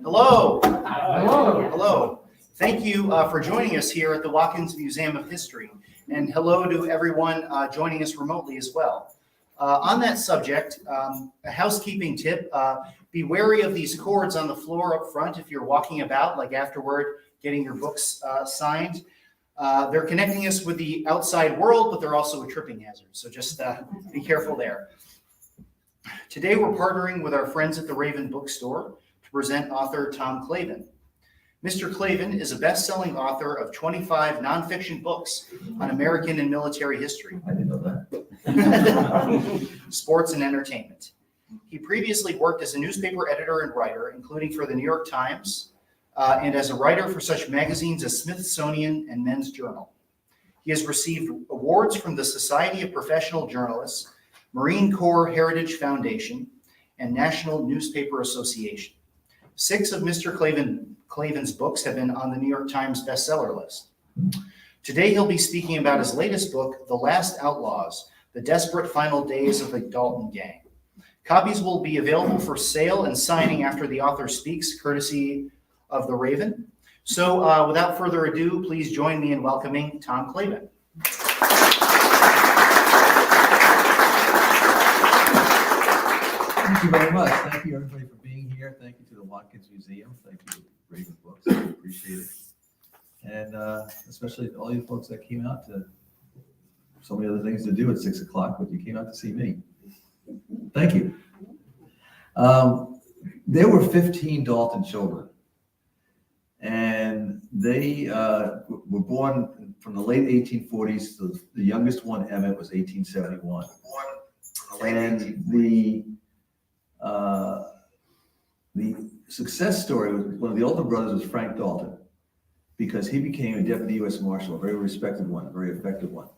Hello. Hello. Hello. Thank you for joining us here at the Watkins Museum of History. And hello to everyone joining us remotely as well. On that subject, a housekeeping tip, be wary of these cords on the floor up front if you're walking about, like afterward, getting your books signed. They're connecting us with the outside world, but they're also a tripping hazard. So just be careful there. Today, we're partnering with our friends at the Raven Bookstore to present author Tom Clavin. Mr. Clavin is a best-selling author of 25 nonfiction books on American and military history. I didn't know that. Sports and entertainment. He previously worked as a newspaper editor and writer, including for the New York Times, and as a writer for such magazines as Smithsonian and Men's Journal. He has received awards from the Society of Professional Journalists, Marine Corps Heritage Foundation, and National Newspaper Association. 6 of Mr. Clavin's books have been on the New York Times bestseller list. Today, he'll be speaking about his latest book, The Last Outlaws, The Desperate Final Days of the Dalton Gang. Copies will be available for sale and signing after the author speaks, courtesy of the Raven. So without further ado, please join me in welcoming Tom Clavin. Thank you very much. Thank you, everybody, for being here. Thank you to the Watkins Museum. Thank you to Raven Books. I appreciate it. And especially all you folks that came out to so many other things to do at 6 o'clock, but you came out to see me. Thank you. There were 15 Dalton children, and they were born from the late 1840s. The youngest one, Emmett, was 1871. And the success story was one of the older brothers was Frank Dalton, because he became a deputy U.S. Marshal, a very respected one, a very effective one.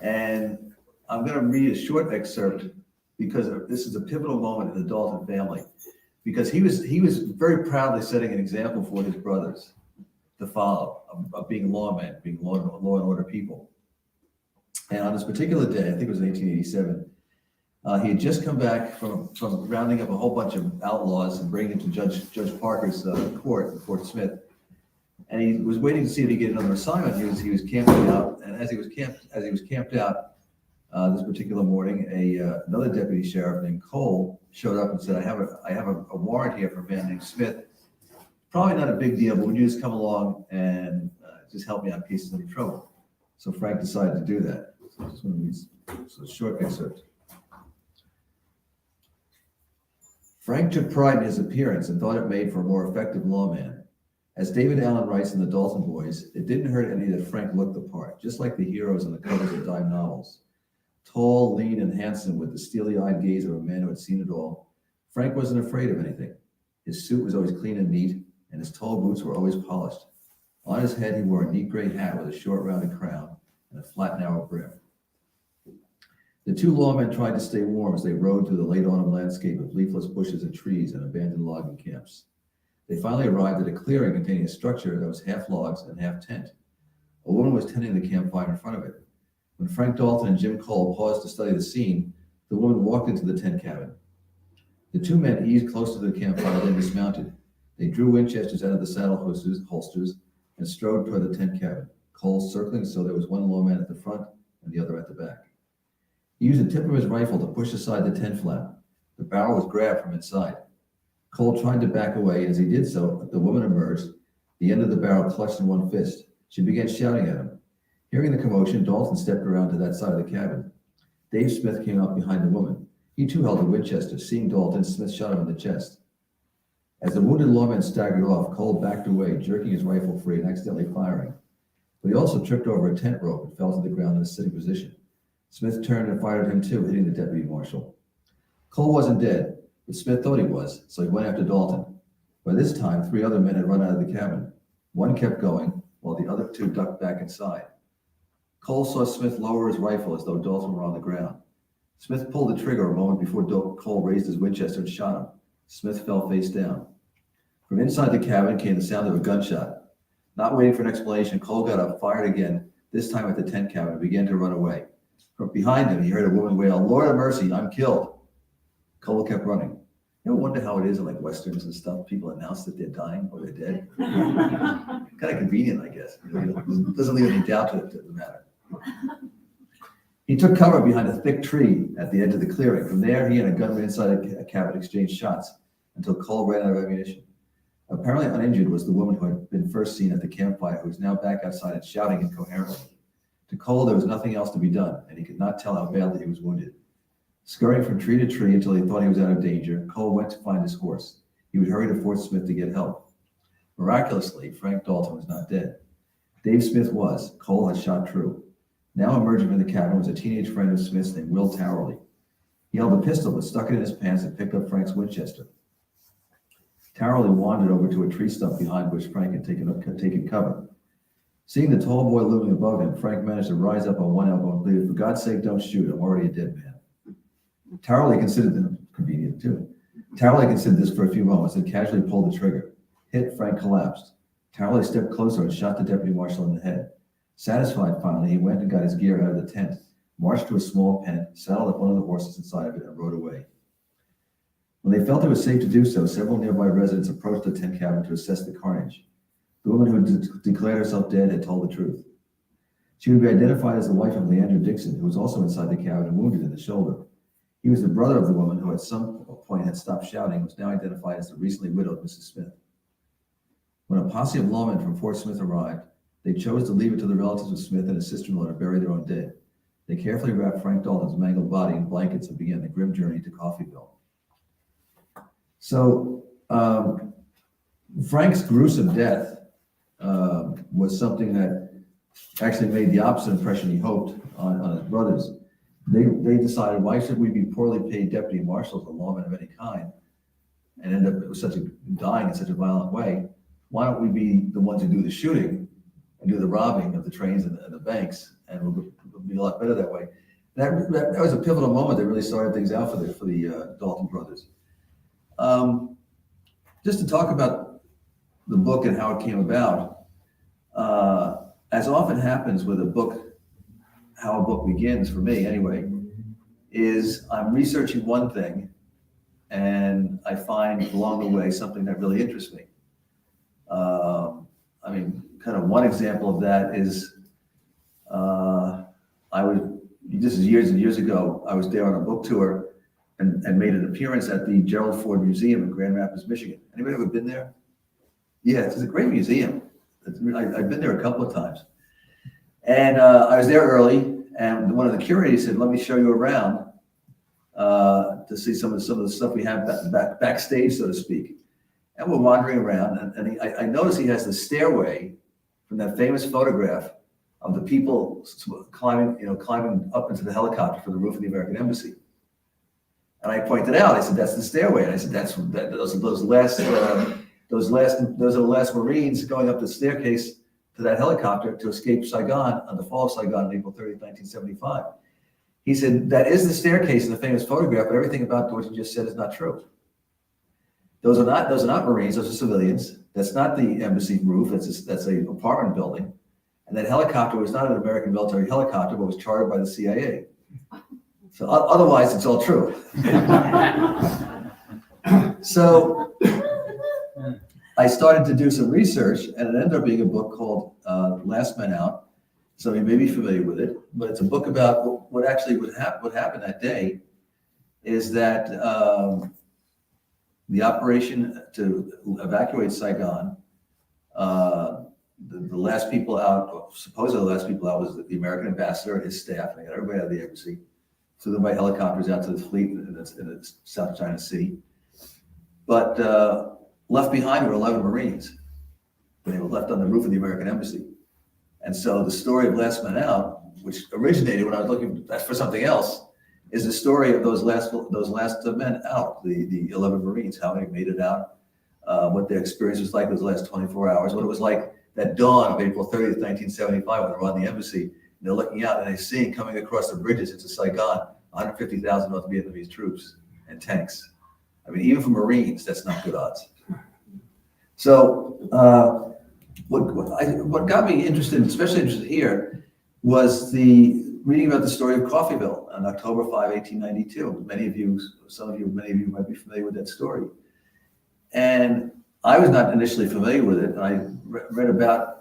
And I'm going to read a short excerpt because this is a pivotal moment in the Dalton family, because he was very proudly setting an example for his brothers to follow of being lawmen, being law and order people. And on this particular day, I think it was 1887, he had just come back from rounding up a whole bunch of outlaws and bringing them to Judge Parker's court, Fort Smith. And he was waiting to see if he'd get another assignment. He was camping out, and as he was camped out this particular morning, another deputy sheriff named Cole showed up and said, "I have a warrant here for a man named Smith. Probably not a big deal, but would you just come along and just help me out in case there's any trouble?" So Frank decided to do that. So just one of these, so a short excerpt. Frank took pride in his appearance and thought it made for a more effective lawman. As David Allen writes in the Dalton Boys, it didn't hurt any that Frank looked the part, just like the heroes on the covers of dime novels. Tall, lean, and handsome, with the steely-eyed gaze of a man who had seen it all, Frank wasn't afraid of anything. His suit was always clean and neat, and his tall boots were always polished. On his head, he wore a neat gray hat with a short, rounded crown and a flat, narrow brim. The 2 lawmen tried to stay warm as they rode through the late autumn landscape of leafless bushes and trees and abandoned logging camps. They finally arrived at a clearing containing a structure that was half logs and half tent. A woman was tending the campfire in front of it. When Frank Dalton and Jim Cole paused to study the scene, the woman walked into the tent cabin. The 2 men eased close to the campfire, then dismounted. They drew Winchesters out of the saddle holsters and strode toward the tent cabin, Cole circling so there was one lawman at the front and the other at the back. He used the tip of his rifle to push aside the tent flap. The barrel was grabbed from inside. Cole tried to back away. As he did so, the woman emerged, the end of the barrel clutched in one fist. She began shouting at him. Hearing the commotion, Dalton stepped around to that side of the cabin. Dave Smith came up behind the woman. He too held a Winchester. Seeing Dalton, Smith shot him in the chest. As the wounded lawman staggered off, Cole backed away, jerking his rifle free and accidentally firing. But he also tripped over a tent rope and fell to the ground in a sitting position. Smith turned and fired at him too, hitting the deputy marshal. Cole wasn't dead, but Smith thought he was, so he went after Dalton. By this time, 3 other men had run out of the cabin. One kept going, while the other 2 ducked back inside. Cole saw Smith lower his rifle as though Dalton were on the ground. Smith pulled the trigger a moment before Cole raised his Winchester and shot him. Smith fell face down. From inside the cabin came the sound of a gunshot. Not waiting for an explanation, Cole got up, fired again, this time at the tent cabin, and began to run away. From behind him, he heard a woman wail, "Lord of mercy, I'm killed." Cole kept running. You ever wonder how it is in like Westerns and stuff? People announce that they're dying or they're dead. Kind of convenient, I guess. It doesn't leave any doubt to the matter. He took cover behind a thick tree at the edge of the clearing. From there, he and a gunman inside a cabin exchanged shots until Cole ran out of ammunition. Apparently uninjured was the woman who had been first seen at the campfire, who was now back outside and shouting incoherently. To Cole, there was nothing else to be done, and he could not tell how badly he was wounded. Scurrying from tree to tree until he thought he was out of danger, Cole went to find his horse. He would hurry to Fort Smith to get help. Miraculously, Frank Dalton was not dead. Dave Smith was. Cole had shot true. Now emerging from the cabin was a teenage friend of Smith's named Will Towerley. He held a pistol but stuck it in his pants and picked up Frank's Winchester. Towerley wandered over to a tree stump behind which Frank had taken cover. Seeing the tall boy looming above him, Frank managed to rise up on one elbow and pleaded, "For God's sake, don't shoot. I'm already a dead man." Towerley considered them convenient too. Towerley considered this for a few moments and casually pulled the trigger. Hit, Frank collapsed. Towerley stepped closer and shot the deputy marshal in the head. Satisfied finally, he went and got his gear out of the tent, marched to a small pen, saddled up one of the horses inside of it, and rode away. When they felt it was safe to do so, several nearby residents approached the tent cabin to assess the carnage. The woman who declared herself dead had told the truth. She would be identified as the wife of Leandro Dixon, who was also inside the cabin and wounded in the shoulder. He was the brother of the woman who at some point had stopped shouting and was now identified as the recently widowed Mrs. Smith. When a posse of lawmen from Fort Smith arrived, they chose to leave it to the relatives of Smith and his sister-in-law to bury their own dead. They carefully wrapped Frank Dalton's mangled body in blankets and began the grim journey to Coffeyville. So Frank's gruesome death was something that actually made the opposite impression he hoped on his brothers. They decided, why should we be poorly paid deputy marshals or lawmen of any kind and end up dying in such a violent way? Why don't we be the ones who do the shooting and do the robbing of the trains and the banks, and we'll be a lot better that way. That was a pivotal moment that really started things out for the Dalton brothers. Just to talk about the book and how it came about, as often happens with a book, how a book begins, for me anyway, is I'm researching one thing and I find along the way something that really interests me. Kind of one example of that is this is years and years ago, I was there on a book tour and made an appearance at the Gerald Ford Museum in Grand Rapids, Michigan. Anybody ever been there? Yeah, it's a great museum. I've been there a couple of times. And I was there early, and one of the curators said, "Let me show you around to see some of the stuff we have backstage, so to speak." And we're wandering around, and I noticed he has the stairway from that famous photograph of the people climbing up into the helicopter from the roof of the American Embassy. And I pointed out, I said, "That's the stairway." And I said, those are the last Marines going up the staircase to that helicopter to escape Saigon on the fall of Saigon on April 30th, 1975. He said, "That is the staircase in the famous photograph, but everything about what you just said is not true. Those are not Marines, those are civilians. That's not the embassy roof, that's an apartment building. And that helicopter was not an American military helicopter, but was chartered by the CIA. So otherwise, it's all true." So I started to do some research, and it ended up being a book called Last Men Out. So you may be familiar with it, but it's a book about what happened that day is that the operation to evacuate Saigon, the last people out, supposedly the last people out, was the American ambassador and his staff, and they got everybody out of the embassy, flew them by helicopters out to the fleet in the South China Sea. But left behind were 11 Marines. They were left on the roof of the American Embassy. And so the story of Last Men Out, which originated when I was looking for something else, is the story of those last men out, the 11 Marines, how they made it out, what their experience was like those last 24 hours, what it was like that dawn of April 30th, 1975, when they're on the embassy, and they're looking out and they're seeing coming across the bridges into Saigon, 150,000 North Vietnamese troops and tanks. I mean, even for Marines, that's not good odds. So what got me interested, especially interested here, was the reading about the story of Coffeyville on October 5, 1892. Many of you might be familiar with that story. And I was not initially familiar with it. And I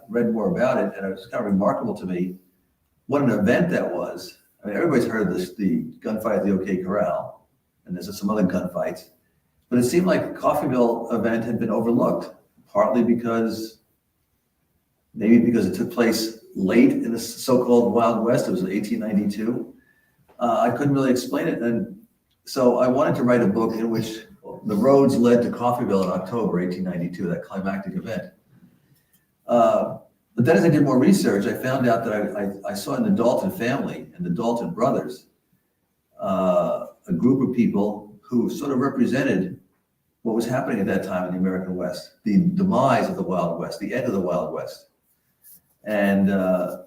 read more about it, and it was kind of remarkable to me what an event that was. I mean, everybody's heard of this, the gunfight at the OK Corral, and there's some other gunfights. But it seemed like the Coffeyville event had been overlooked, partly because it took place late in the so-called Wild West. It was 1892. I couldn't really explain it. And so I wanted to write a book in which the roads led to Coffeyville in October 1892, that climactic event. But then as I did more research, I found out that I saw in the Dalton family and the Dalton brothers a group of people who sort of represented what was happening at that time in the American West, the demise of the Wild West, the end of the Wild West. And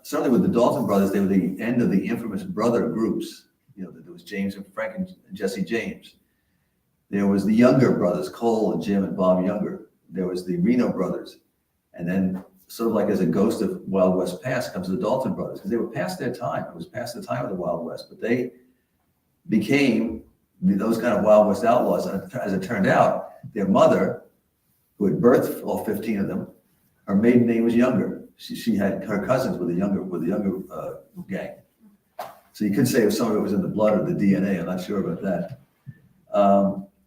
certainly with the Dalton brothers, they were the end of the infamous brother groups. You know, there was James and Frank and Jesse James. There was the Younger brothers, Cole and Jim and Bob Younger. There was the Reno brothers. And then sort of like as a ghost of Wild West past comes the Dalton brothers, because they were past their time. It was past the time of the Wild West, but they became those kind of Wild West outlaws. And as it turned out, their mother, who had birthed all 15 of them, her maiden name was Younger. She had her cousins with the Younger gang. So you could say if some of it was in the blood or the DNA. I'm not sure about that.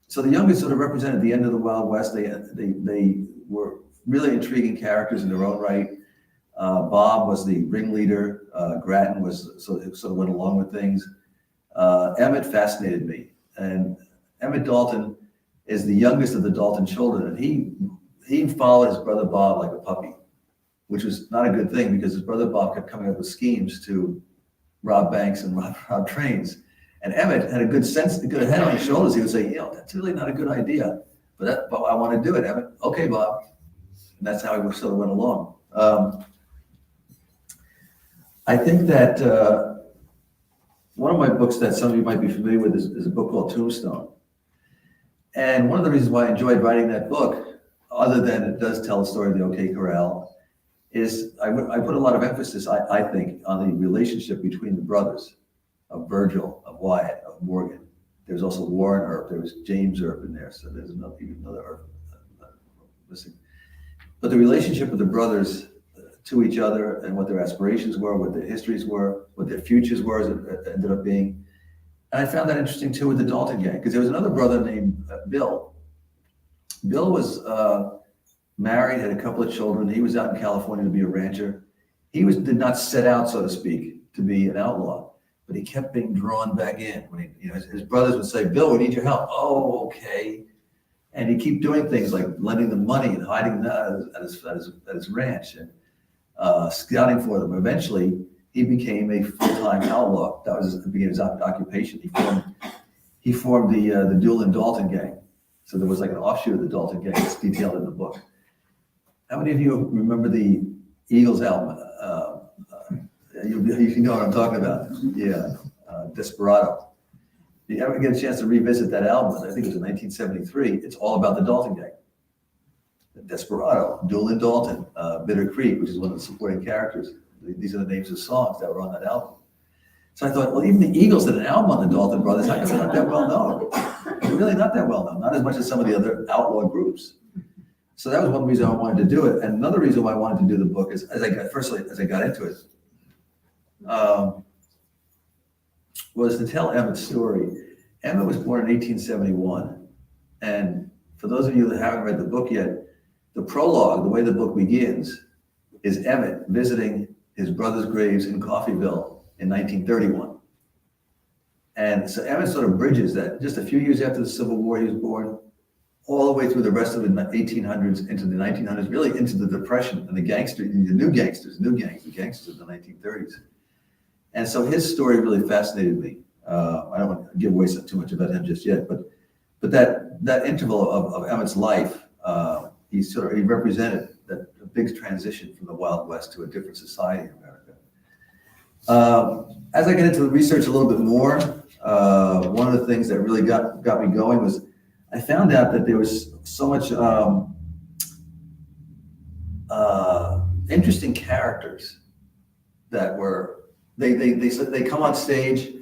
So the Youngers sort of represented the end of the Wild West. They were really intriguing characters in their own right. Bob was the ringleader. Grattan was sort of went along with things. Emmett fascinated me, and Emmett Dalton is the youngest of the Dalton children, and he followed his brother Bob like a puppy, which was not a good thing because his brother Bob kept coming up with schemes to rob banks and rob trains. And Emmett had a good head on his shoulders. He would say, that's really not a good idea, but I want to do it, Emmett. Okay, Bob. And that's how we sort of went along. I think that one of my books that some of you might be familiar with is a book called Tombstone. And one of the reasons why I enjoyed writing that book, other than it does tell the story of the OK Corral, is I put a lot of emphasis, I think, on the relationship between the brothers of Virgil, of Wyatt, of Morgan. There's also Warren Earp. There was James Earp in there, so there's another Earp missing. But the relationship of the brothers to each other and what their aspirations were, what their histories were, what their futures were, as it ended up being. And I found that interesting too with the Dalton Gang, because there was another brother named Bill. Bill was married, had a couple of children. He was out in California to be a rancher. He did not set out, so to speak, to be an outlaw, but he kept being drawn back in. When his brothers would say, "Bill, we need your help." "Oh, okay." And he'd keep doing things like lending them money and hiding at his ranch and scouting for them. Eventually, he became a full-time outlaw. That was his occupation. He formed the Doolin Dalton Gang. So there was like an offshoot of the Dalton Gang that's detailed in the book. How many of you remember the Eagles album? You know what I'm talking about. Yeah, Desperado. If you ever get a chance to revisit that album, I think it was in 1973, it's all about the Dalton Gang. Desperado, Doolin Dalton, Bitter Creek, which is one of the supporting characters. These are the names of songs that were on that album. So I thought, well, even the Eagles did an album on the Dalton brothers. How come they're not that well known? They're really not that well known, not as much as some of the other outlaw groups. So that was one reason I wanted to do it. And another reason why I wanted to do the book is, as I got into it, was to tell Emmett's story. Emmett was born in 1871. And for those of you that haven't read the book yet, the prologue, the way the book begins, is Emmett visiting his brother's graves in Coffeyville in 1931. And so Emmett sort of bridges that. Just a few years after the Civil War, he was born, all the way through the rest of the 1800s into the 1900s, really into the Depression and the new gangsters, the gangsters of the 1930s. And so his story really fascinated me. I don't want to give away too much about him just yet, but that interval of Emmett's life, he represented that big transition from the Wild West to a different society in America. As I get into the research a little bit more, one of the things that really got me going was I found out that there was so much interesting characters that were They come on stage.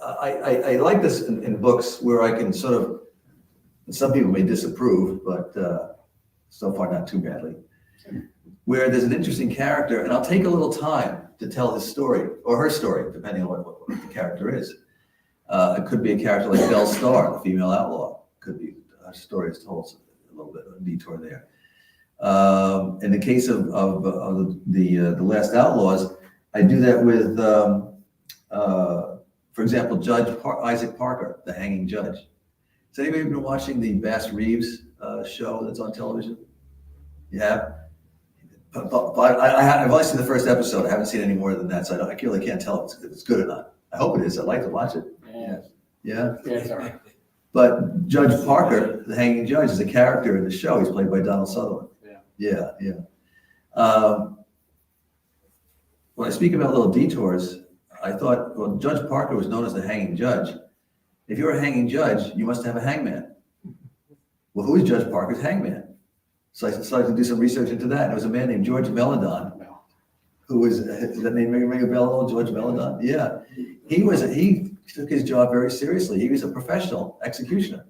I like this in books where I can sort of, some people may disapprove, but so far not too badly, where there's an interesting character and I'll take a little time to tell his story or her story, depending on what the character is. It could be a character like Belle Starr, the female outlaw. Could be, her story is told a little bit of a detour there. In the case of the Last Outlaws, I do that with, for example, Judge Isaac Parker, the hanging judge. Has anybody been watching the Bass Reeves show that's on television? You have? But I've only seen the first episode. I haven't seen any more than that, so I really can't tell if it's good or not. I hope it is. I'd like to watch it. Yeah. Yeah? Yeah, it's all right. But Judge Parker, the hanging judge, is a character in the show. He's played by Donald Sutherland. Yeah. When I speak about little detours, I thought, well, Judge Parker was known as the hanging judge. If you're a hanging judge, you must have a hangman. Well, who is Judge Parker's hangman? So I decided to do some research into that. And there was a man named George Melodon, who was, does that name ring a bell? George Melodon? Yeah. He took his job very seriously. He was a professional executioner.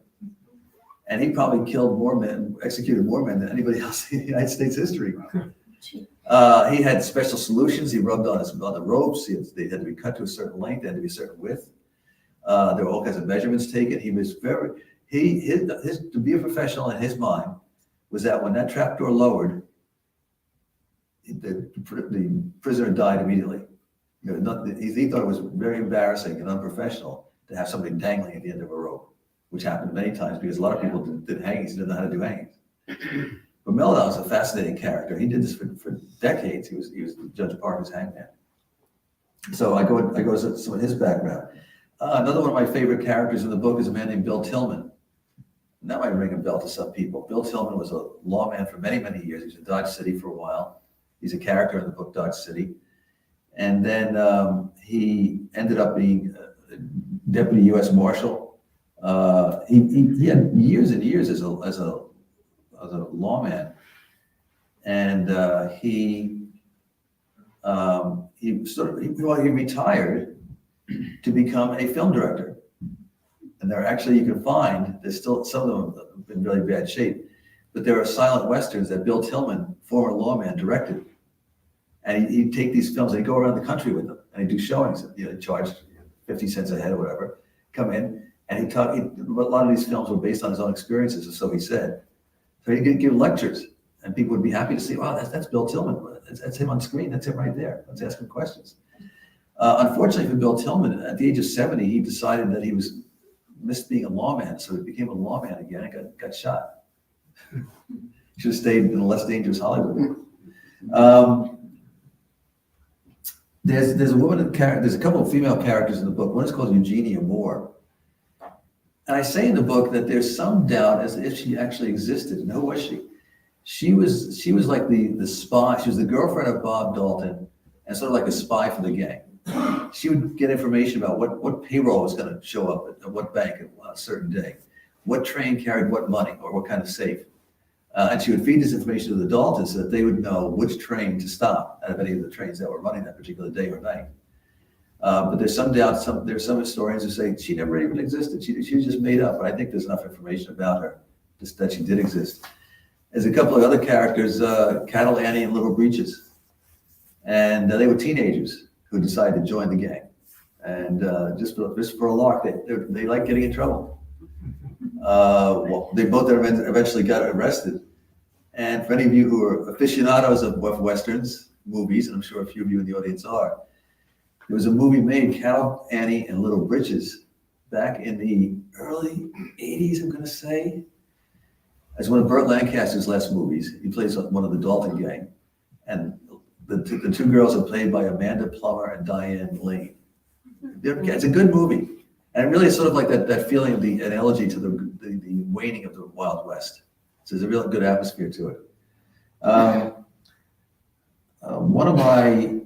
And he probably killed more men, executed more men than anybody else in the United States history. He had special solutions. He rubbed on the ropes. They had to be cut to a certain length. They had to be a certain width. There were all kinds of measurements taken. He was to be a professional in his mind was that when that trapdoor lowered, the prisoner died immediately. You know, he thought it was very embarrassing and unprofessional to have somebody dangling at the end of a rope, which happened many times because a lot of people did hangings, didn't know how to do hangings. But Melodon was a fascinating character. He did this for decades. He was Judge Parker's hangman. So I go to some of his background. Another one of my favorite characters in the book is a man named Bill Tillman. And that might ring a bell to some people. Bill Tillman was a lawman for many, many years. He was in Dodge City for a while. He's a character in the book Dodge City. And then he ended up being deputy U.S. Marshal. He had years and years as a lawman, and he retired to become a film director. And there actually, you can find, there's still, some of them have been really bad shape, but there are silent westerns that Bill Tillman, former lawman, directed. And he'd take these films and he'd go around the country with them and he'd do showings, he'd charge 50 cents a head or whatever, come in, and a lot of these films were based on his own experiences, or so he said. So he'd give lectures and people would be happy to see, wow, that's Bill Tillman. That's him on screen. That's him right there. Let's ask him questions. Unfortunately for Bill Tillman, at the age of 70, he decided that he missed being a lawman, so he became a lawman again and got shot. Should have stayed in a less dangerous Hollywood. There's a woman there's a couple of female characters in the book. One is called Eugenia Moore. And I say in the book that there's some doubt as if she actually existed. And who was she? She was like the spy. She was the girlfriend of Bob Dalton and sort of like a spy for the gang. She would get information about what payroll was going to show up at what bank on a certain day, what train carried what money or what kind of safe. And she would feed this information to the Daltons so that they would know which train to stop out of any of the trains that were running that particular day or night. But there's some doubt. There's some historians who say she never even existed. She was just made up. But I think there's enough information about her just that she did exist. There's a couple of other characters, Cattle Annie and Little Breeches, and they were teenagers who decided to join the gang, and just for a lark, they like getting in trouble. Well, they both eventually got arrested. And for any of you who are aficionados of Westerns movies, and I'm sure a few of you in the audience are, there was a movie made, Cattle Annie and Little Breeches, back in the early 80s, I'm going to say. It's one of Burt Lancaster's last movies. He plays one of the Dalton Gang. And the two girls are played by Amanda Plummer and Diane Lane. It's a good movie. And it really is sort of like that feeling of an elegy to the waning of the Wild West. So there's a real good atmosphere to it. One of my,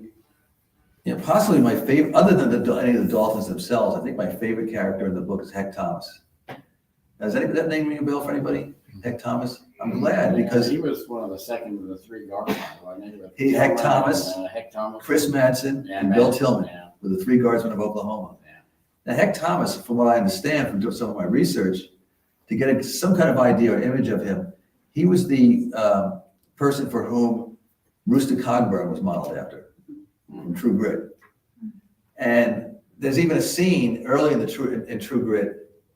possibly my favorite, other than any of the Daltons themselves, I think my favorite character in the book is Heck Thomas. Does that name ring a bell for anybody? Heck Thomas? I'm glad because he was one of the second of the three guardsmen, wasn't he, Heck Thomas, Heck Thomas, Chris Madsen, and Bill Tillman were the three guardsmen of Oklahoma. Yeah. Now, Heck Thomas, from what I understand from doing some of my research, to get some kind of idea or image of him, he was the person for whom Rooster Cogburn was modeled after, from True Grit. And there's even a scene early in True Grit.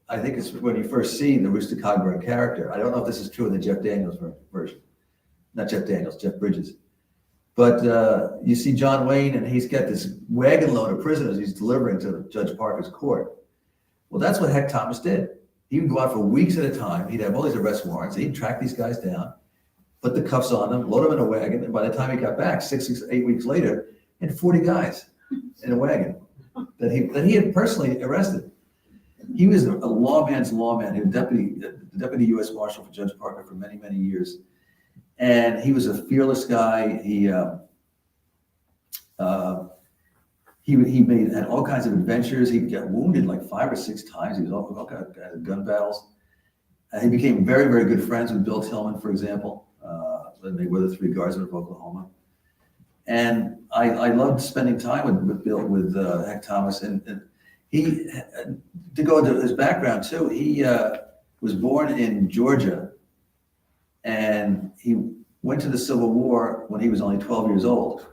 I think it's when you first see the Rooster Cogburn character. I don't know if this is true in the Jeff Daniels version. Not Jeff Daniels, Jeff Bridges. But you see John Wayne, and he's got this wagon load of prisoners he's delivering to Judge Parker's court. Well, that's what Heck Thomas did. He would go out for weeks at a time. He'd have all these arrest warrants. He'd track these guys down, put the cuffs on them, load them in a wagon, and by the time he got back, 8 weeks later, he had 40 guys in a wagon that he had personally arrested. He was a lawman's lawman. He was the deputy U.S. Marshal for Judge Parker for many, many years. And he was a fearless guy. He had all kinds of adventures. He got wounded like 5 or 6 times. He was all kinds of gun battles. He became very, very good friends with Bill Tillman, for example. They were the three guardsmen of Oklahoma. And I loved spending time with Bill, with Heck Thomas. And he, to go into his background too, he was born in Georgia, and he went to the Civil War when he was only 12 years old.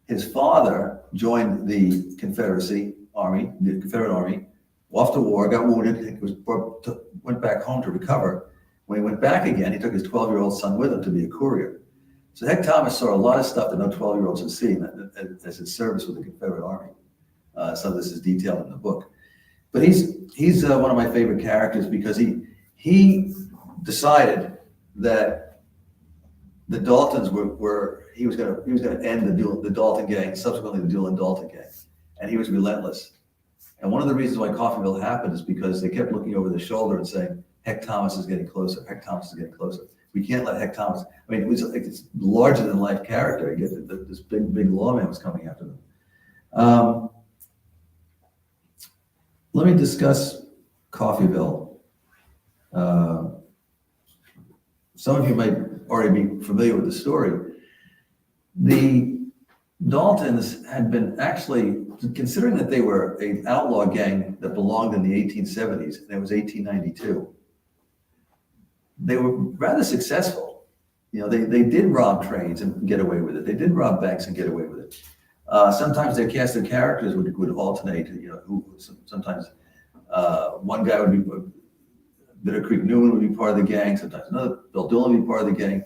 His father joined the Confederate Army, off to war, got wounded, went back home to recover. When he went back again, he took his 12-year-old son with him to be a courier. So Heck Thomas saw a lot of stuff that no 12-year-olds had seen as his service with the Confederate Army. Some of this is detailed in the book. But he's one of my favorite characters because he decided that the Daltons he was gonna end the Dalton Gang, subsequently the Doolin Dalton Gang, and he was relentless. And one of the reasons why Coffeyville happened is because they kept looking over their shoulder and saying, Heck Thomas is getting closer. Heck Thomas is getting closer. We can't let Heck Thomas. I mean, it's larger than life character. You get this big lawman was coming after them. Let me discuss Coffeyville. Some of you might already be familiar with the story. The Daltons had been actually, considering that they were an outlaw gang that belonged in the 1870s, and it was 1892, they were rather successful. You know, they did rob trains and get away with it. They did rob banks and get away with it. Sometimes their cast of characters would alternate. You know, sometimes one guy would be Bitter Creek Newman would be part of the gang. Sometimes another Bill Dillon would be part of the gang.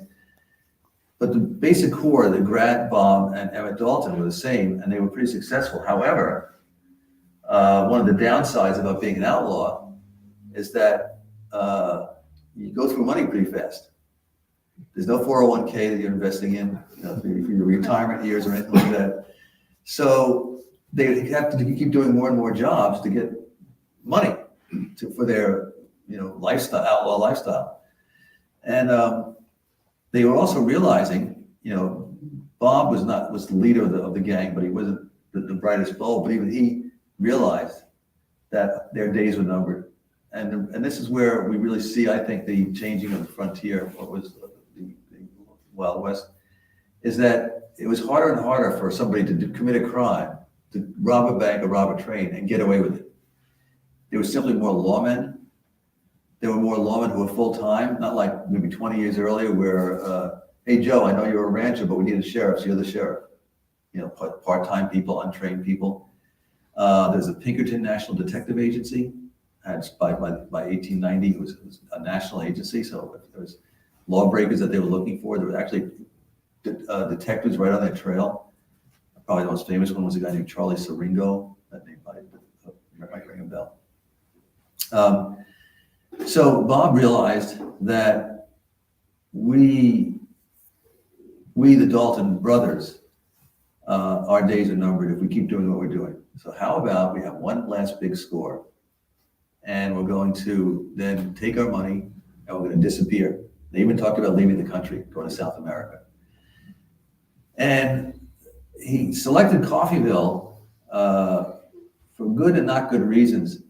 But the basic core, the Grant, Bob, and Emmett Dalton were the same, and they were pretty successful. However, one of the downsides about being an outlaw is that you go through money pretty fast. There's no 401k that you're investing in, you know, for your retirement years or anything like that. So they have to keep doing more and more jobs to get money for their, you know, lifestyle, outlaw lifestyle. And they were also realizing, you know, Bob was the leader of the gang, but he wasn't the brightest bulb. But even he realized that their days were numbered. And this is where we really see, I think, the changing of the frontier, what was the Wild West, is that it was harder and harder for somebody to commit a crime, to rob a bank or rob a train and get away with it. There was simply more lawmen. There were more lawmen who were full-time, not like maybe 20 years earlier where, hey, Joe, I know you're a rancher, but we need a sheriff, so you're the sheriff. You know, part-time people, untrained people. There's a Pinkerton National Detective Agency. By 1890, it was a national agency, so if there was lawbreakers that they were looking for, there were actually detectives right on their trail. Probably the most famous one was a guy named Charlie Siringo. That name might ring a bell. So Bob realized that we the Dalton brothers, our days are numbered if we keep doing what we're doing. So how about we have one last big score, and we're going to then take our money and we're going to disappear. They even talked about leaving the country, going to South America. And he selected Coffeyville for good and not good reasons.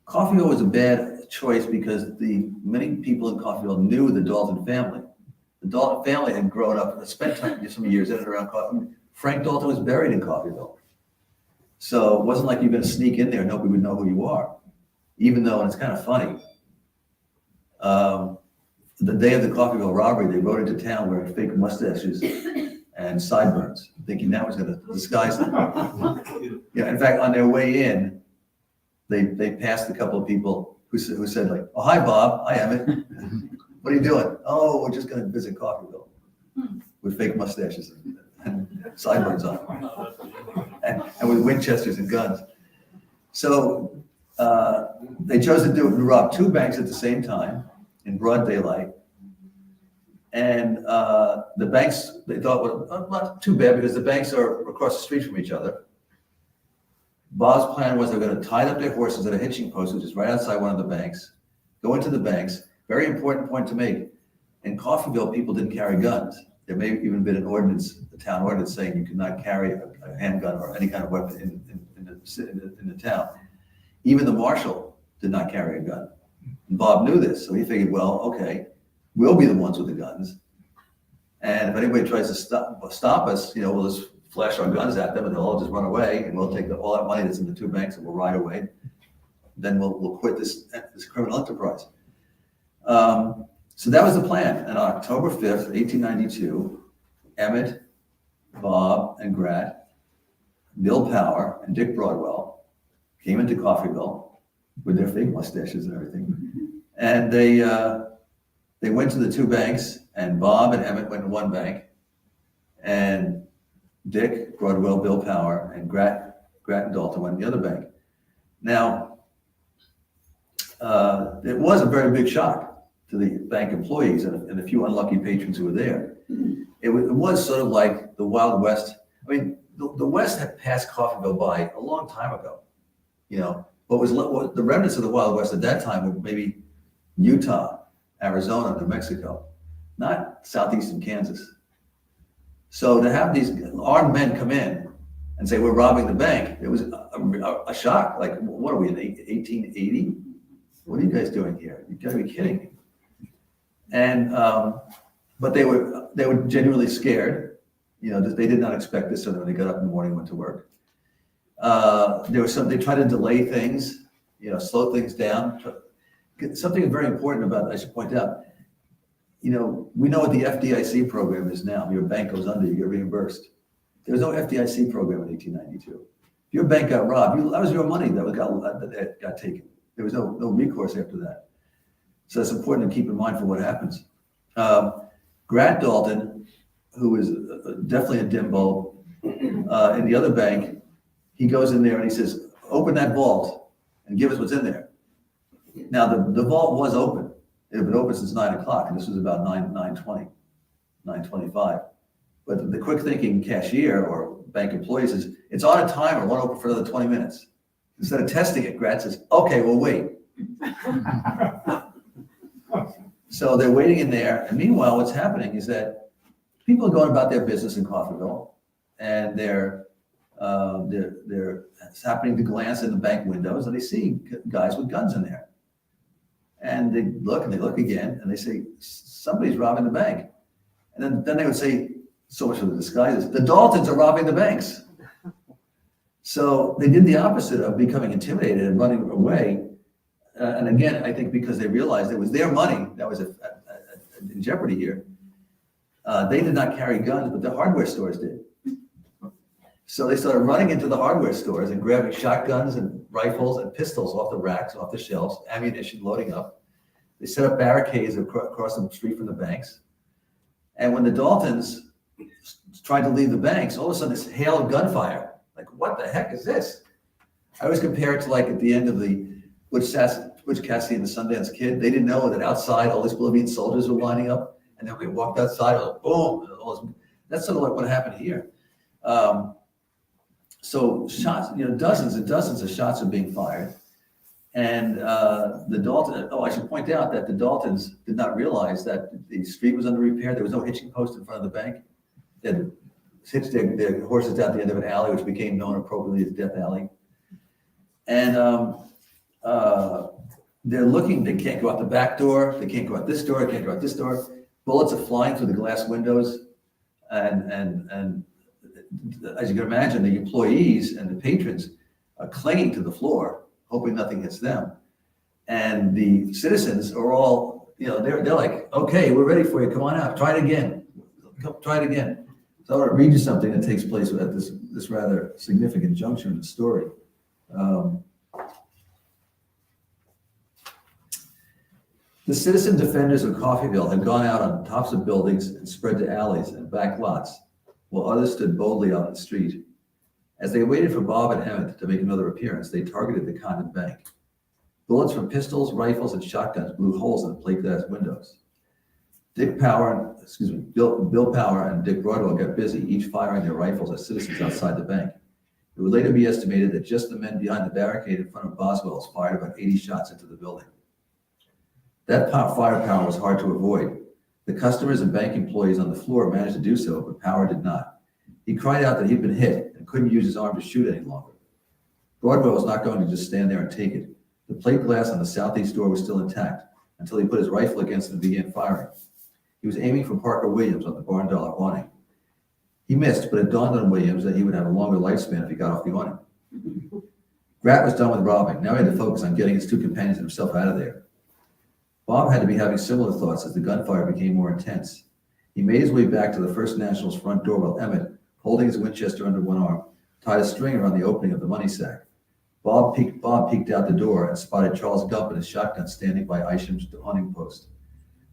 Coffeyville was a bad choice because many people in Coffeyville knew the Dalton family. The Dalton family had grown up and spent some years in and around Coffeyville. Frank Dalton was buried in Coffeyville. So it wasn't like you're gonna sneak in there and nobody would know who you are. Even though, and it's kind of funny, the day of the Coffeyville robbery, they rode into town wearing fake mustaches and sideburns, thinking that was gonna disguise them. Yeah, in fact, on their way in, they passed a couple of people who said like, "Oh, hi, Bob. Hi, Emmett. What are you doing?" "Oh, we're just gonna visit Coffeyville," with fake mustaches and sideburns on, and with Winchesters and guns. So they chose to rob two banks at the same time in broad daylight. And the banks, they thought, well, not too bad because the banks are across the street from each other. Bob's plan was they were going to tie up their horses at a hitching post, which is right outside one of the banks, go into the banks. Very important point to make. In Coffeyville, people didn't carry guns. There may have even been an ordinance, a town ordinance saying you could not carry a handgun or any kind of weapon in the town. Even the marshal did not carry a gun. And Bob knew this, so he figured, well, okay, we'll be the ones with the guns. And if anybody tries to stop us, we'll just flash our guns at them and they'll all just run away and we'll take all that money that's in the two banks and we'll ride away. Then we'll quit this criminal enterprise. So that was the plan. And on October 5th, 1892, Emmett, Bob, and Grat, Bill Power, and Dick Broadwell came into Coffeyville with their fake mustaches and everything. And they went to the two banks, and Bob and Emmett went to one bank, and Dick, Broadwell, Bill Power, and Grat and Dalton went to the other bank. Now, it was a very big shock to the bank employees and a few unlucky patrons who were there. It was sort of like the Wild West. I mean, the West had passed Coffeyville by a long time ago. What the remnants of the Wild West at that time were maybe Utah, Arizona, New Mexico, not southeastern Kansas. So to have these armed men come in and say, we're robbing the bank, it was a shock. Like, what are we in 1880? What are you guys doing here? You gotta be kidding me. And, but they were genuinely scared. They did not expect this, so when they got up in the morning and went to work. They tried to delay things, slow things down. Something very important about, I should point out, we know what the FDIC program is now. If your bank goes under, you get reimbursed. There was no FDIC program in 1892. If your bank got robbed, that was your money that got taken. There was no recourse after that. So it's important to keep in mind for what happens. Grat Dalton, who is definitely a dim bulb, in the other bank, he goes in there and he says, open that vault and give us what's in there. Now, the vault was open. It had been open since 9 o'clock, and this was about 9:25. But the quick thinking cashier or bank employee says, it's on a timer, won't open for another 20 minutes. Instead of testing it, Grat says, okay, we'll wait. So they're waiting in there, and meanwhile, what's happening is that people are going about their business in Coffeyville, and they're happening to glance in the bank windows, and they see guys with guns in there. And they look again, and they say, somebody's robbing the bank. And then they would say, so much for the disguises, the Daltons are robbing the banks. So they did the opposite of becoming intimidated and running away. And again, I think because they realized it was their money that was in jeopardy here. They did not carry guns, but the hardware stores did. So they started running into the hardware stores and grabbing shotguns and rifles and pistols off the racks, off the shelves, ammunition loading up. They set up barricades across the street from the banks. And when the Daltons tried to leave the banks, all of a sudden this hail of gunfire. Like, what the heck is this? I always compare it to like at the end of the Butch Cassidy and the Sundance Kid. They didn't know that outside all these Bolivian soldiers were lining up. And then we walked outside, like, boom. That's sort of like what happened here. So shots, dozens and dozens of shots are being fired. And the Dalton, I should point out that the Daltons did not realize that the street was under repair. There was no hitching post in front of the bank. They had hitched their horses down at the end of an alley, which became known appropriately as Death Alley. And they're looking, they can't go out the back door, they can't go out this door, they can't go out this door. Bullets are flying through the glass windows. And as you can imagine, the employees and the patrons are clinging to the floor, hoping nothing hits them. And the citizens are all, they're like, okay, we're ready for you. Come on out. Try it again. Try it again. So I want to read you something that takes place at this rather significant juncture in the story. The citizen defenders of Coffeyville had gone out on tops of buildings and spread to alleys and back lots, while others stood boldly out in the street. As they waited for Bob and Emmett to make another appearance, they targeted the Condon Bank. Bullets from pistols, rifles, and shotguns blew holes in the plate glass windows. Bill Power and Dick Broadwell got busy, each firing their rifles at citizens outside the bank. It would later be estimated that just the men behind the barricade in front of Boswell's fired about 80 shots into the building. That firepower was hard to avoid. The customers and bank employees on the floor managed to do so, but Power did not. He cried out that he'd been hit and couldn't use his arm to shoot any longer. Broadwell was not going to just stand there and take it. The plate glass on the southeast door was still intact until he put his rifle against it and began firing. He was aiming for Parker Williams on the barn dollar awning. He missed, but it dawned on Williams that he would have a longer lifespan if he got off the awning. Grat was done with robbing. Now he had to focus on getting his two companions and himself out of there. Bob had to be having similar thoughts as the gunfire became more intense. He made his way back to the First National's front door while Emmett, holding his Winchester under one arm, tied a string around the opening of the money sack. Bob peeked out the door and spotted Charles Gump and his shotgun standing by Isham's awning post.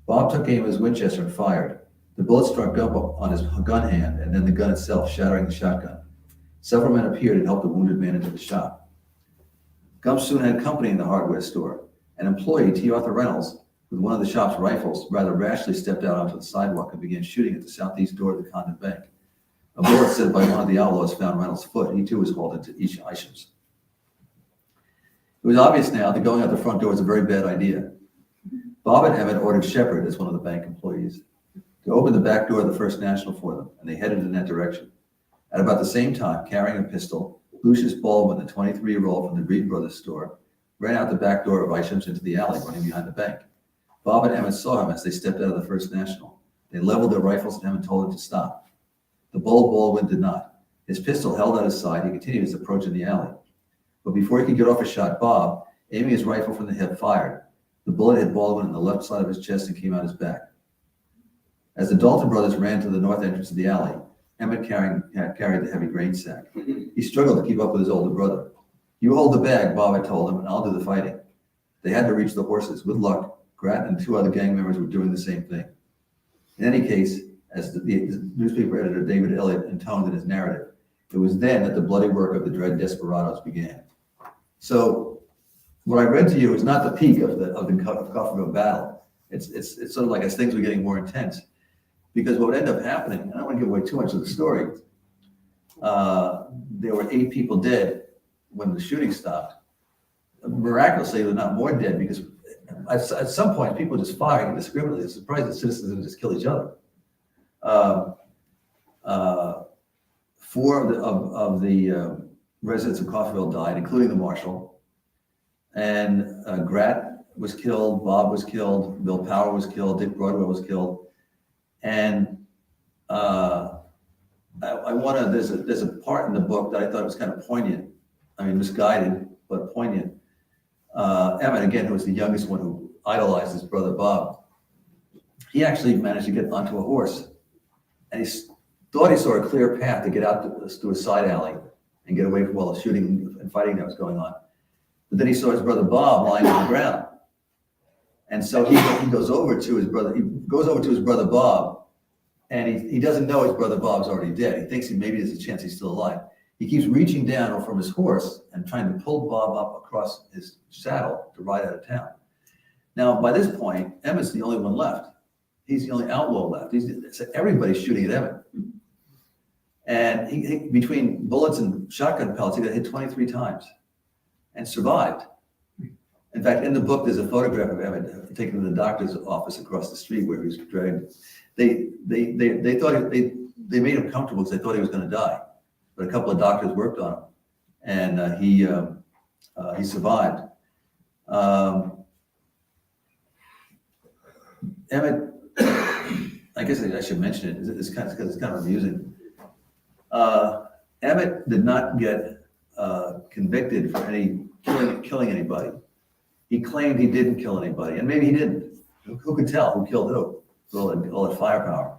Bob took aim at his Winchester and fired. The bullet struck Gump on his gun hand and then the gun itself, shattering the shotgun. Several men appeared and helped the wounded man into the shop. Gump soon had company in the hardware store. An employee, T. Arthur Reynolds, with one of the shop's rifles, rather rashly stepped out onto the sidewalk and began shooting at the southeast door of the Condon Bank. A bullet sent by one of the outlaws found Reynolds' foot. He too was hauled into Isham's. It was obvious now that going out the front door was a very bad idea. Bob and Emmett ordered Shepard, as one of the bank employees, to open the back door of the First National for them, and they headed in that direction. At about the same time, carrying a pistol, Lucius Baldwin, the 23-year-old from the Breeden Brothers store, ran out the back door of Isham's into the alley running behind the bank. Bob and Emmett saw him as they stepped out of the First National. They leveled their rifles at him and told him to stop. The bold Baldwin did not. His pistol held at his side. He continued his approach in the alley. But before he could get off a shot, Bob, aiming his rifle from the hip, fired. The bullet hit Baldwin on the left side of his chest and came out his back. As the Dalton brothers ran to the north entrance of the alley, Emmett carried the heavy grain sack. He struggled to keep up with his older brother. "You hold the bag," Bob had told him, "and I'll do the fighting." They had to reach the horses. With luck, Grat and two other gang members were doing the same thing. In any case, as the newspaper editor David Elliott intoned in his narrative, it was then that the bloody work of the dread desperados began. So what I read to you is not the peak of the Coffeyville battle. It's sort of like as things were getting more intense, because what would end up happening, and I don't want to give away too much of the story, there were 8 people dead when the shooting stopped. Miraculously, there were not more dead because at some point people were just firing indiscriminately. It's surprised that citizens didn't just kill each other. 4 of the residents of Coffeyville died, including the marshal. And Grat was killed, Bob was killed, Bill Power was killed, Dick Broadwell was killed. And there's a part in the book that I thought was kind of poignant. I mean, misguided, but poignant. Emmett, again, who was the youngest one who idolized his brother Bob, he actually managed to get onto a horse. And he thought he saw a clear path to get out to a side alley and get away from all the shooting and fighting that was going on. But then he saw his brother Bob lying on the ground. And so he goes over to his brother Bob, and he doesn't know his brother Bob's already dead. He thinks maybe there's a chance he's still alive. He keeps reaching down from his horse and trying to pull Bob up across his saddle to ride out of town. Now, by this point, Emmett's the only one left. He's the only outlaw left. Everybody's shooting at Emmett. And he between bullets and shotgun pellets, he got hit 23 times and survived. In fact, in the book, there's a photograph of Emmett taken to the doctor's office across the street where he was dragged. They thought they made him comfortable because they thought he was going to die. But a couple of doctors worked on him, and he survived. Emmett, I guess I should mention it, it's kind of amusing. Emmett did not get convicted for killing anybody. He claimed he didn't kill anybody, and maybe he didn't. Who could tell who killed who? All that firepower.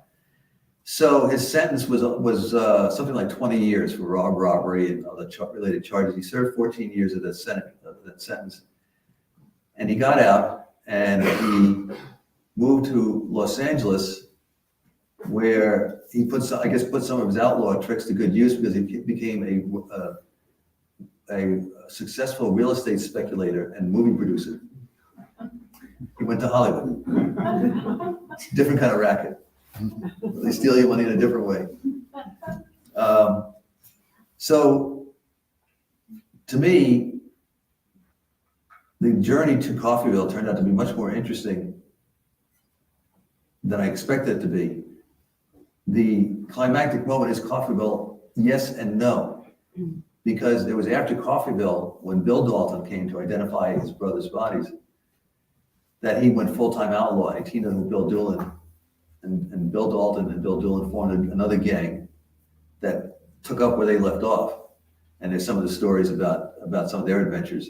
So his sentence was something like 20 years for robbery and other related charges. He served 14 years of that sentence, and he got out and he moved to Los Angeles, where he put some of his outlaw tricks to good use because he became a successful real estate speculator and movie producer. He went to Hollywood. Different kind of racket. They steal your money in a different way. So, to me, the journey to Coffeyville turned out to be much more interesting than I expected it to be. The climactic moment is Coffeyville, yes and no. Because it was after Coffeyville, when Bill Dalton came to identify his brother's bodies, that he went full-time outlaw, and he teamed up with Bill Doolin. And Bill Dalton and Bill Doolin formed another gang that took up where they left off. And there's some of the stories about some of their adventures.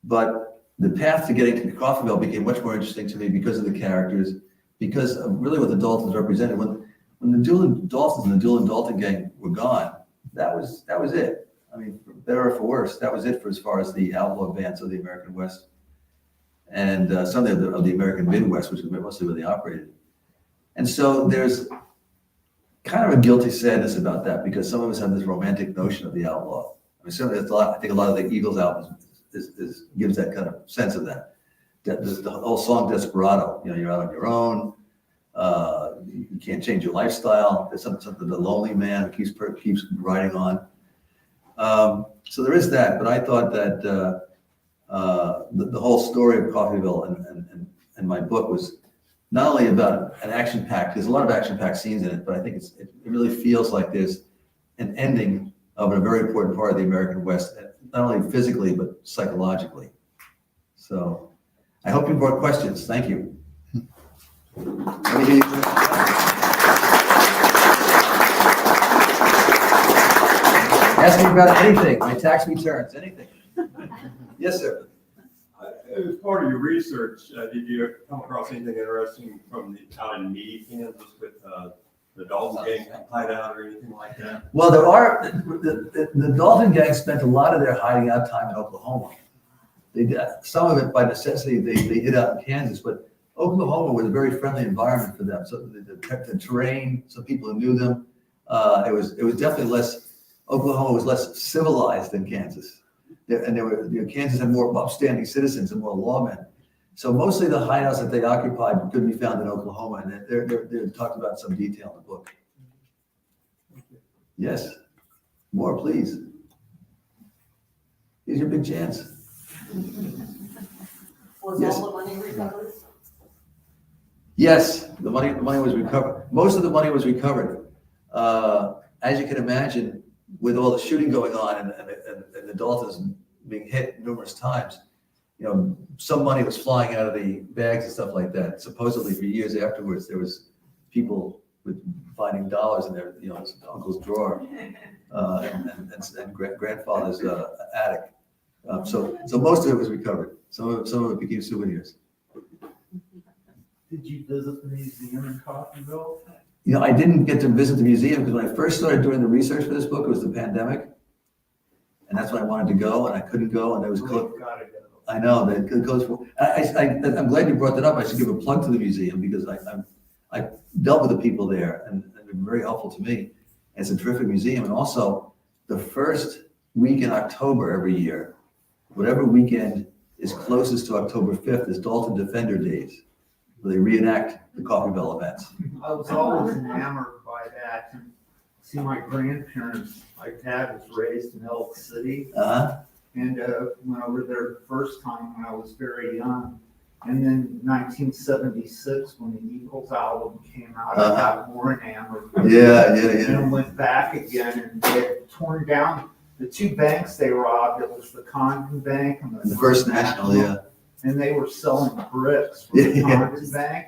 But the path to getting to Coffeyville became much more interesting to me because of the characters, because of really what the Daltons represented. When the Doolin Daltons and the Doolin Dalton gang were gone, that was it. I mean, for better or for worse, that was it for as far as the outlaw bands of the American West and some of the American Midwest, which is mostly where they operated. And so there's kind of a guilty sadness about that because some of us have this romantic notion of the outlaw. I mean, certainly that's I think a lot of the Eagles albums gives that kind of sense of that. The whole song Desperado, you're out on your own. You can't change your lifestyle. There's something the lonely man who keeps riding on. So there is that, but I thought that the whole story of Coffeyville and my book was not only about an action-packed, there's a lot of action-packed scenes in it, but I think it really feels like there's an ending of a very important part of the American West, not only physically, but psychologically. So I hope you brought questions. Thank you. Ask me about anything, my tax returns, anything. Yes, sir. As part of your research, did you come across anything interesting from out in Meade, Kansas, with the Dalton Gang hideout or anything like that? Well, there are the Dalton Gang spent a lot of their hiding out time in Oklahoma. They did some of it by necessity. They hid out in Kansas, but Oklahoma was a very friendly environment for them. So the terrain, some people who knew them, it was definitely less. Oklahoma was less civilized than Kansas. Kansas had more upstanding citizens and more lawmen. So mostly the hideouts that they occupied could be found in Oklahoma, and they're talked about in some detail in the book. Yes, more, please. Here's your big chance. Was Yes. all the money recovered? Yes, the money was recovered. Most of the money was recovered. As you can imagine, with all the shooting going on and the Daltons being hit numerous times, some money was flying out of the bags and stuff like that. Supposedly, for years afterwards, there was people with finding dollars in their, uncle's drawer and grandfather's attic. So most of it was recovered. Some of it became souvenirs. Did you visit the museum in Coffeyville? I didn't get to visit the museum because when I first started doing the research for this book, it was the pandemic. And that's when I wanted to go, and I couldn't go, and there was closed. Gotta go. I know, they could close. I'm glad you brought that up. I should give a plug to the museum because I dealt with the people there, and they've been very helpful to me. It's a terrific museum. And also, the first week in October every year, whatever weekend is closest to October 5th, is Dalton Defender Days, where they reenact the Coffeyville events. I was always enamored by that. And see, my grandparents, my dad was raised in Elk City. Uh-huh. And went over there the first time when I was very young. And then 1976, when the Eagles album came out, I got more enamored. Yeah. And went back again, and they had torn down the two banks they robbed, it was the Condon Bank and The First National, yeah. And they were selling bricks from the Yeah. Condon Bank.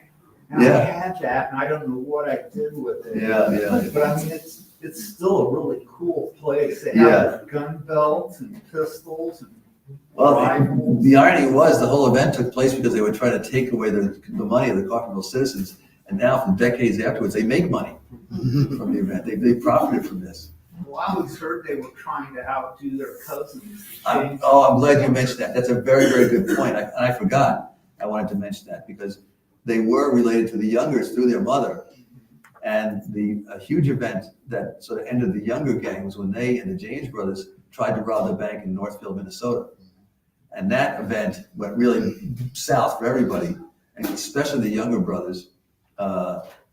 And I Yeah. had that, and I don't know what I did with it. Yeah. But I mean, it's still a really cool place. They Yeah. have gun belts and pistols and Well, rifles. the irony was the whole event took place because they were trying to take away the money of the Coffeyville citizens. And now, for decades afterwards, they make money from the event. They profited from this. Well, I always heard they were trying to outdo their cousins. I'm glad you mentioned that. That's a very, very good point. I forgot. I wanted to mention that because they were related to the Youngers through their mother. And a huge event that sort of ended the Younger gang was when they and the James brothers tried to rob the bank in Northfield, Minnesota. And that event went really south for everybody, and especially the Younger brothers.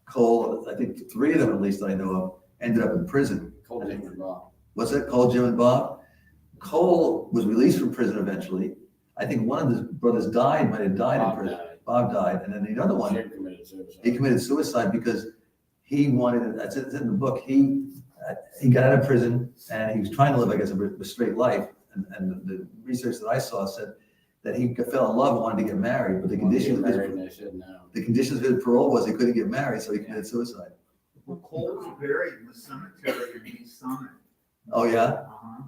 Cole, I think 3 of them at least that I know of, ended up in prison. Cole, Jim, and Bob. What's that? Cole, Jim, and Bob? Cole was released from prison eventually. I think one of the brothers might have died in Bob prison. died. Bob died, and then the other one, Jim committed suicide. he committed suicide because he wanted, that's it, it's in the book, he got out of prison and he was trying to live, I guess, a straight life. And the research that I saw said that he fell in love and wanted to get married, but the conditions of Married, and his, they said no. the conditions of his parole was he couldn't get married, so he committed suicide. Well, Cole's buried in the cemetery in East Summit. Oh, yeah? Uh-huh.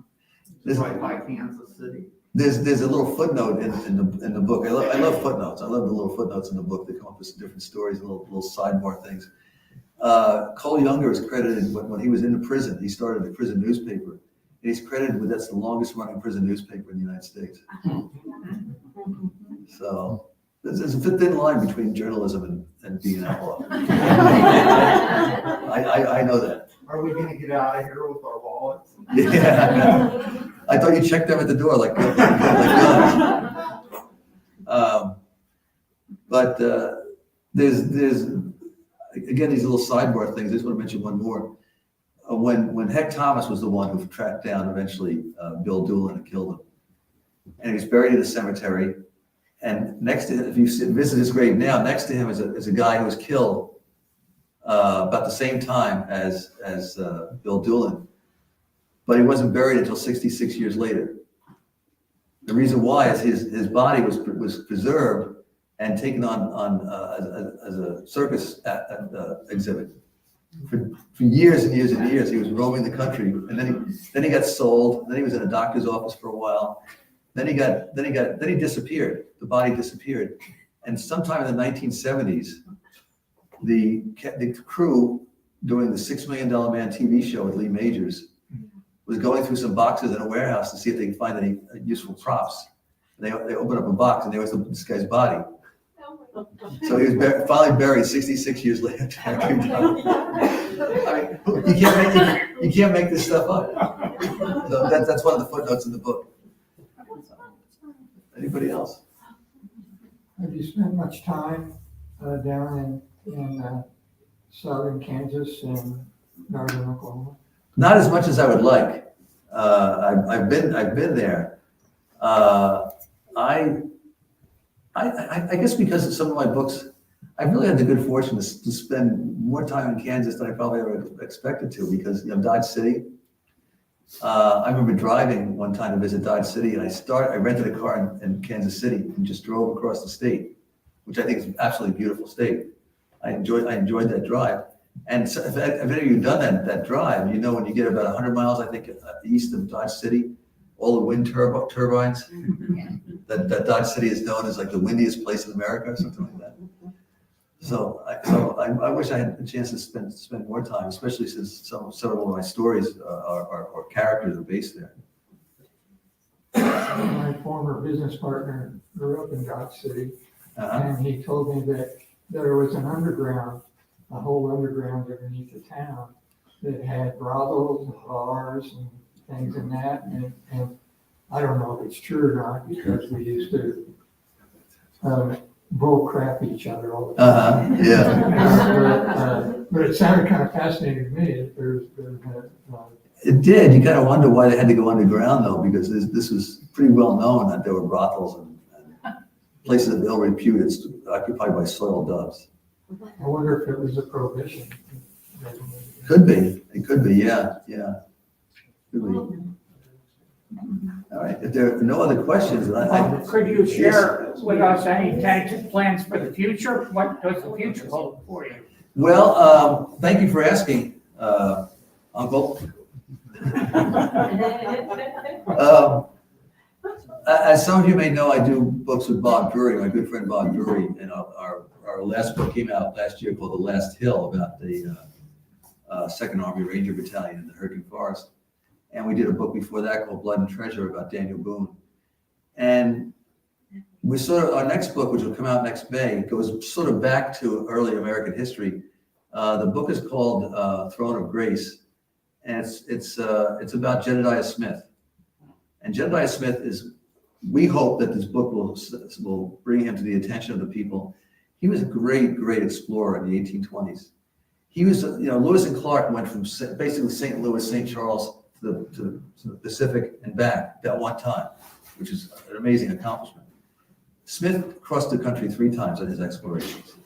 This- Right by Kansas City. There's a little footnote in the book. I love footnotes. I love the little footnotes in the book. They come up with some different stories, little sidebar things. Cole Younger is credited when he was in the prison. He started a prison newspaper. And he's credited with that's the longest running prison newspaper in the United States. So there's a thin line between journalism and being an outlaw. I know that. Are we gonna get out of here with our wallets? Yeah. I thought you checked them at the door like guns. But there's again these little sidebar things. I just want to mention one more. When Heck Thomas was the one who tracked down eventually Bill Doolin and killed him, and he was buried in a cemetery. And next to him, if you visit his grave now, next to him is a guy who was killed about the same time as Bill Doolin, but he wasn't buried until 66 years later. The reason why is his body was preserved and taken on as a circus exhibit. For years and years and years, he was roaming the country, and then he got sold. Then he was in a doctor's office for a while. Then he disappeared. The body disappeared, and sometime in the 1970s, the crew doing the $6 Million Man TV show with Lee Majors was going through some boxes in a warehouse to see if they could find any useful props. They opened up a box, and there was this guy's body. So he was finally buried 66 years later. I mean, you can't make this stuff up. So that's one of the footnotes in the book. Anybody else? Have you spent much time down in southern Kansas and northern Oklahoma? Not as much as I would like. I've been there. I guess because of some of my books, I've really had the good fortune to spend more time in Kansas than I probably ever expected to, because Dodge City. I remember driving one time to visit Dodge City, and I rented a car in Kansas City and just drove across the state, which I think is an absolutely beautiful state. I enjoyed that drive. And so if any of you have done that drive, you know when you get about 100 miles, I think, east of Dodge City, all the wind turbines, that Dodge City is known as like the windiest place in America or something like that. So I wish I had a chance to spend more time, especially since several of my stories or characters are based there. My former business partner grew up in Dodge City, and he told me that there was a whole underground underneath the town that had brothels and bars and things in that. And I don't know if it's true or not, because we used to bull crap each other all the time. Yeah. But it sounded kind of fascinating to me. It did. You kind of wonder why they had to go underground, though, because this was pretty well known that there were brothels and places of ill repute. It's occupied by soiled doves. I wonder if it was a prohibition. Could be. It could be. Yeah. Could be. All right, if there are no other questions, Could you share with us any tentative plans for the future? What does the future hold for you? Well, thank you for asking, Uncle. As some of you may know, I do books with Bob Drury, my good friend Bob Drury, and our last book came out last year called The Last Hill, about the Second Army Ranger Battalion in the Hurricane Forest. And we did a book before that called Blood and Treasure about Daniel Boone. And we our next book, which will come out next May, goes sort of back to early American history. The book is called Throne of Grace, and it's about Jedediah Smith. And Jedediah Smith we hope that this book will bring him to the attention of the people. He was a great explorer in the 1820s. He was, Lewis and Clark went from basically St. Louis, St. Charles to the Pacific and back that one time, which is an amazing accomplishment. Smith crossed the country 3 times on his explorations,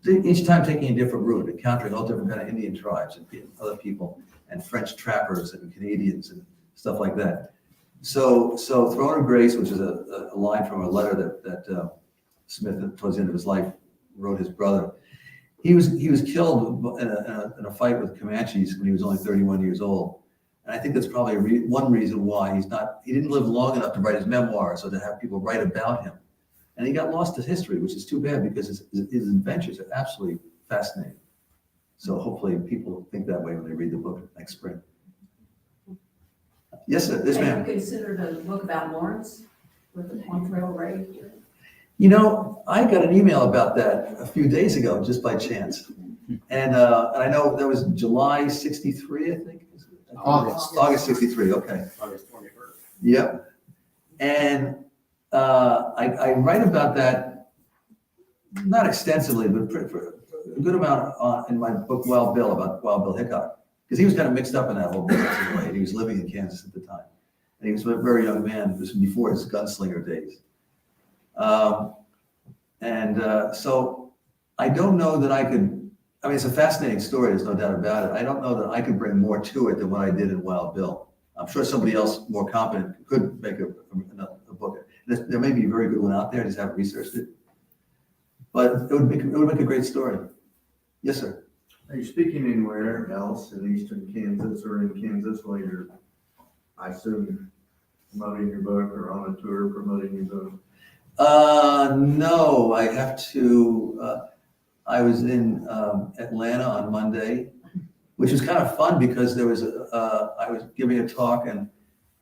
each time taking a different route, encountering all different kind of Indian tribes and other people, and French trappers and Canadians and stuff like that. So Throne of Grace, which is a line from a letter that Smith, towards the end of his life, wrote his brother. He was killed in a fight with Comanches when he was only 31 years old. And I think that's probably one reason why he didn't live long enough to write his memoirs or to have people write about him. And he got lost to history, which is too bad because his adventures are absolutely fascinating. So hopefully people think that way when they read the book next spring. Yes, sir. Yes, ma'am. Have you considered a book about Lawrence with the Montreal Raid? I got an email about that a few days ago, just by chance. And I know that was July 63, I think. August 63, okay. August 21st. Yep. And I write about that, not extensively, but a good amount in my book, Wild Bill, about Wild Bill Hickok. Because he was kind of mixed up in that whole business in a way. He was living in Kansas at the time. And he was a very young man. This was before his gunslinger days. So I don't know that I could, it's a fascinating story, there's no doubt about it. I don't know that I could bring more to it than what I did in Wild Bill. I'm sure somebody else more competent could make a book. There may be a very good one out there, I just haven't researched it. But it would make a great story. Yes, sir. Are you speaking anywhere else in eastern Kansas or in Kansas while you're, I assume, promoting your book or on a tour promoting your book? No, I have to, I was in Atlanta on Monday, which was kind of fun because there was I was giving a talk and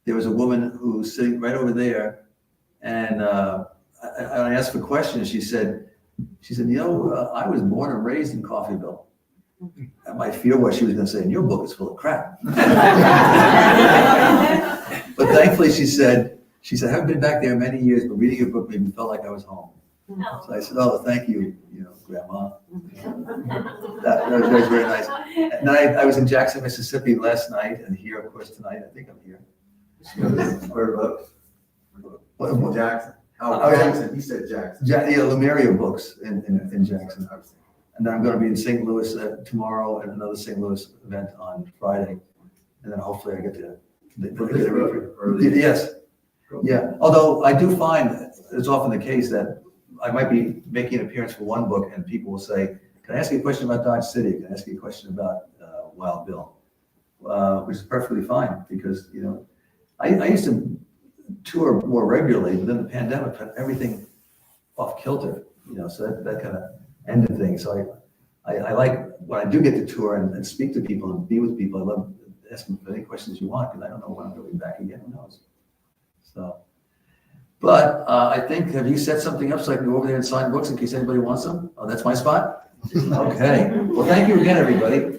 there was a woman who was sitting right over there, and I asked for questions. She said, I was born and raised in Coffeyville. And my fear was she was going to say, and your book is full of crap. But thankfully she said, I haven't been back there in many years, but reading your book made me feel like I was home. So I said, oh, thank you, Grandma. That was very nice. And I was in Jackson, Mississippi last night, and here, of course, tonight. I think I'm here. Whereabouts? What? Jackson. Oh, yeah. Jackson. He said Jackson. Lumeria Books in Jackson. And then I'm going to be in St. Louis tomorrow and another St. Louis event on Friday. And then hopefully I get to Yes. Yeah. Although I do find it's often the case that I might be making an appearance for one book and people will say, can I ask you a question about Dodge City? Can I ask you a question about Wild Bill? Which is perfectly fine because, I used to tour more regularly, but then the pandemic put everything off kilter, so that kind of ended things. So I like when I do get to tour and speak to people and be with people, I love asking any questions you want because I don't know when I'm going to be back again, who knows? So, but I think, have you set something up so I can go over there and sign books in case anybody wants them? Oh, that's my spot? Okay. Well, thank you again, everybody.